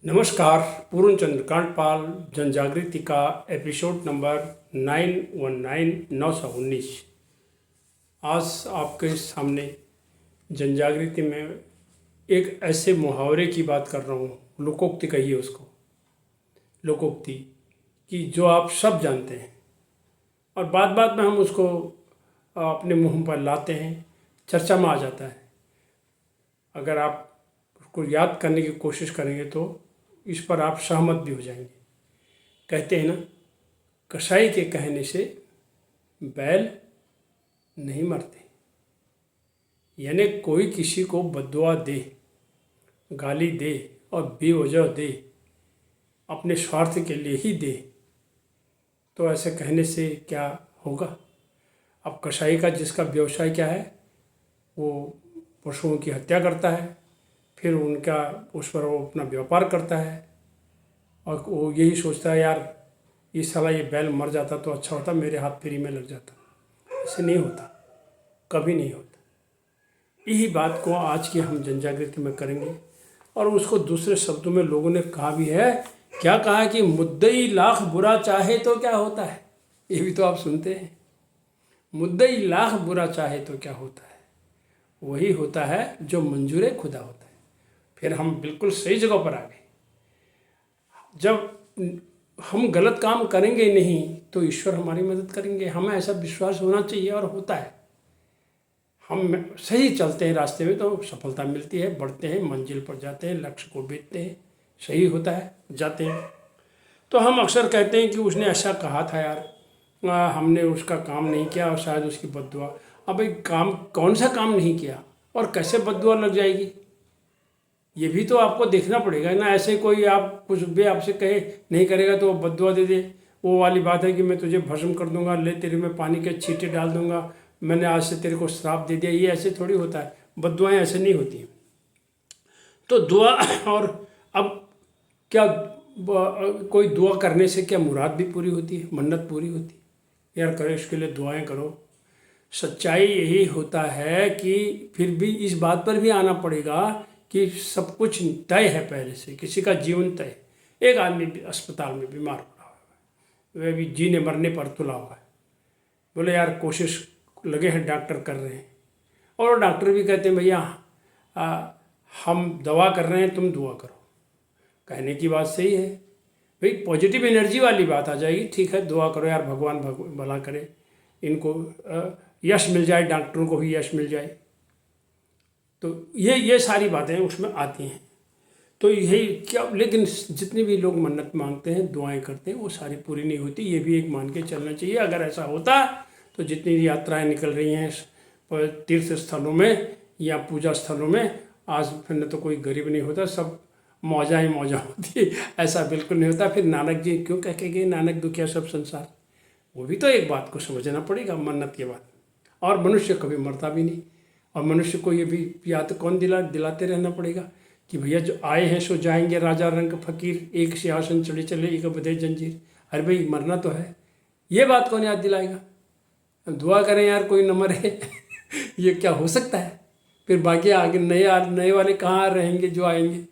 नमस्कार। पूर्ण चंद्रकांत पाल जन जागृति का एपिसोड नंबर 919 आज आपके सामने जन जागृति में एक ऐसे मुहावरे की बात कर रहा हूँ। लोकोक्ति कहिए उसको, लोकोक्ति कि जो आप सब जानते हैं और बात बात में हम उसको अपने मुंह पर लाते हैं, चर्चा में आ जाता है। अगर आप उसको याद करने की कोशिश करेंगे तो इस पर आप सहमत भी हो जाएंगे। कहते हैं ना, कसाई के कहने से बैल नहीं मरते। यानी कोई किसी को बद्दुआ दे, गाली दे और बेवजह दे, अपने स्वार्थ के लिए ही दे, तो ऐसे कहने से क्या होगा। अब कसाई का जिसका व्यवसाय क्या है, वो पशुओं की हत्या करता है, फिर उनका उस पर वो अपना व्यापार करता है और वो यही सोचता है, यार ये साला ये बैल मर जाता तो अच्छा होता, मेरे हाथ फ्री में लग जाता। ऐसे नहीं होता, कभी नहीं होता। यही बात को आज की हम जन जागृति में करेंगे। और उसको दूसरे शब्दों में लोगों ने कहा भी है, क्या कहा कि मुद्दई लाख बुरा चाहे तो क्या होता है। ये भी तो आप सुनते हैं, मुद्दई लाख बुरा चाहे तो क्या होता है, वही होता है जो मंजूर खुदा होता है। फिर हम बिल्कुल सही जगह पर आ गए। जब हम गलत काम करेंगे नहीं तो ईश्वर हमारी मदद करेंगे, हमें ऐसा विश्वास होना चाहिए और होता है। हम सही चलते हैं रास्ते में तो सफलता मिलती है, बढ़ते हैं, मंजिल पर जाते हैं, लक्ष्य को बीतते हैं, सही होता है, जाते हैं। तो हम अक्सर कहते हैं कि उसने ऐसा कहा था यार, हमने उसका काम नहीं किया और शायद उसकी बद्दुआ। अब भाई काम कौन सा काम नहीं किया और कैसे बद्दुआ लग जाएगी, ये भी तो आपको देखना पड़ेगा ना। ऐसे कोई आप कुछ भी आपसे कहे नहीं करेगा तो वो बद्दुआ दे दे। वो वाली बात है कि मैं तुझे भस्म कर दूंगा, ले तेरे में पानी के छींटे डाल दूंगा, मैंने आज से तेरे को श्राप दे दिया। ये ऐसे थोड़ी होता है, बद्दुआएं ऐसे नहीं होती। तो दुआ और अब क्या कोई दुआ करने से क्या मुराद भी पूरी होती है, मन्नत पूरी होती है। यार करो, इसके लिए दुआएं करो। सच्चाई यही होता है कि फिर भी इस बात पर भी आना पड़ेगा कि सब कुछ तय है पहले से, किसी का जीवन तय। एक आदमी अस्पताल में बीमार पड़ा हुआ है, वह भी जीने मरने पर तुला हुआ है। बोले यार कोशिश लगे हैं, डॉक्टर कर रहे हैं, और डॉक्टर भी कहते हैं भैया हम दवा कर रहे हैं, तुम दुआ करो। कहने की बात सही है भाई, पॉजिटिव एनर्जी वाली बात आ जाएगी। ठीक है, दुआ करो यार, भगवान भला करे, इनको यश मिल जाए, डॉक्टरों को भी यश मिल जाए। तो ये सारी बातें उसमें आती हैं। तो यही क्या, लेकिन जितने भी लोग मन्नत मांगते हैं, दुआएं करते हैं, वो सारी पूरी नहीं होती। ये भी एक मान के चलना चाहिए। अगर ऐसा होता तो जितनी यात्राएं निकल रही हैं तीर्थ स्थलों में या पूजा स्थलों में, आज फिर न तो कोई गरीब नहीं होता, सब मौजा ही मौजा होती। ऐसा बिल्कुल नहीं होता। फिर नानक जी क्यों कह के गए, नानक दुखिया सब संसार। वो भी तो एक बात को समझना पड़ेगा, मन्नत के बाद। और मनुष्य कभी मरता भी नहीं, और मनुष्य को ये भी याद कौन दिलाते रहना पड़ेगा कि भैया जो आए हैं सो जाएंगे, राजा रंग फकीर, एक सिंहासन चढ़े चले, एक बधे जंजीर। अरे भाई मरना तो है, ये बात कौन याद दिलाएगा। दुआ करें यार कोई न मरे। ये क्या हो सकता है। फिर बाकी आगे नए वाले कहाँ रहेंगे जो आएंगे,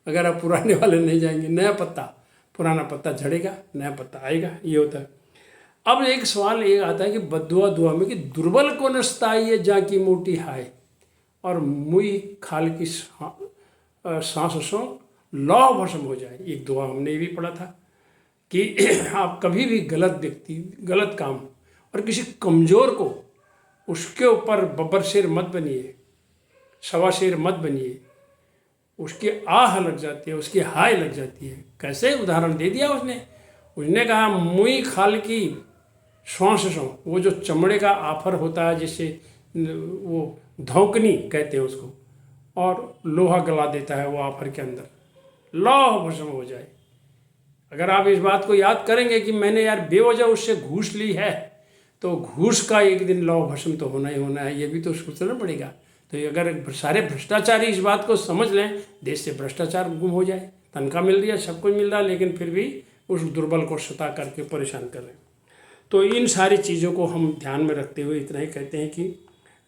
अगर आप पुराने वाले नहीं जाएंगे। नया पत्ता, पुराना पत्ता झड़ेगा, नया पत्ता आएगा, ये होता है। अब एक सवाल ये आता है कि बद्दुआ दुआ में कि दुर्बल को नस्ताइए जा की मोटी हाय, और मुई खाल की सांसों लौ भस्म हो जाए। एक दुआ हमने ये भी पढ़ा था कि आप कभी भी गलत व्यक्ति, गलत काम और किसी कमज़ोर को, उसके ऊपर बब्बर शेर मत बनिए, सवा शेर मत बनिए। उसकी आह लग जाती है, उसकी हाय लग जाती है। कैसे उदाहरण दे दिया उसने कहा मुई खाल की श्वास, वो जो चमड़े का आफर होता है, जिससे वो धौकनी कहते हैं उसको, और लोहा गला देता है वो आफर के अंदर, लौह भस्म हो जाए। अगर आप इस बात को याद करेंगे कि मैंने यार बेवजह उससे घूस ली है, तो घूस का एक दिन लौह भस्म तो होना ही होना है, ये भी तो सोचना पड़ेगा। तो अगर सारे भ्रष्टाचारी इस बात को समझ लें, देश से भ्रष्टाचार गुम हो जाए। तनख्वाह मिल रही है, सब कुछ मिल रहा है, लेकिन फिर भी उस दुर्बल को सता करके परेशान कर रहे हैं। तो इन सारी चीज़ों को हम ध्यान में रखते हुए इतना ही कहते हैं कि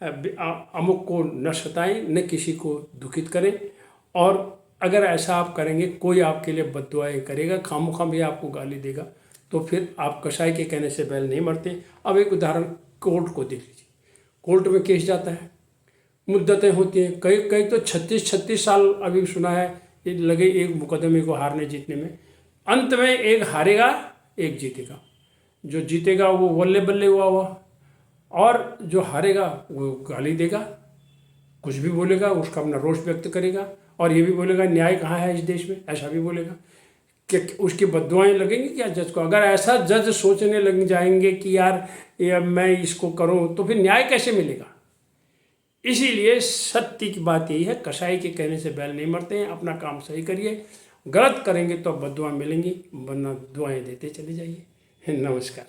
अमुक को न सताएं, न किसी को दुखित करें, और अगर ऐसा आप करेंगे, कोई आपके लिए बद्दुआएं करेगा, खामोखा भी आपको गाली देगा, तो फिर आप कसाई के कहने से बैल नहीं मरते। अब एक उदाहरण कोर्ट को देख लीजिए। कोर्ट में केस जाता है, मुद्दतें होती हैं, कई कई तो 36 साल अभी सुना है ये लगे एक मुकदमे को हारने जीतने में। अंत में एक हारेगा एक जीतेगा, जो जीतेगा वो बल्ले बल्ले हुआ और जो हारेगा वो गाली देगा, कुछ भी बोलेगा, उसका अपना रोष व्यक्त करेगा और ये भी बोलेगा न्याय कहाँ है इस देश में, ऐसा भी बोलेगा कि उसकी बद्दुआएं लगेंगी क्या जज को। अगर ऐसा जज सोचने लग जाएंगे कि यार ये मैं इसको करूं तो फिर न्याय कैसे मिलेगा। इसीलिए सत्य की बात यही है, कसाई के कहने से बैल नहीं मरते हैं। अपना काम सही करिए, गलत करेंगे तो बद्दुआ मिलेंगी, वरना दुआएं देते चले जाइए। नमस्कार।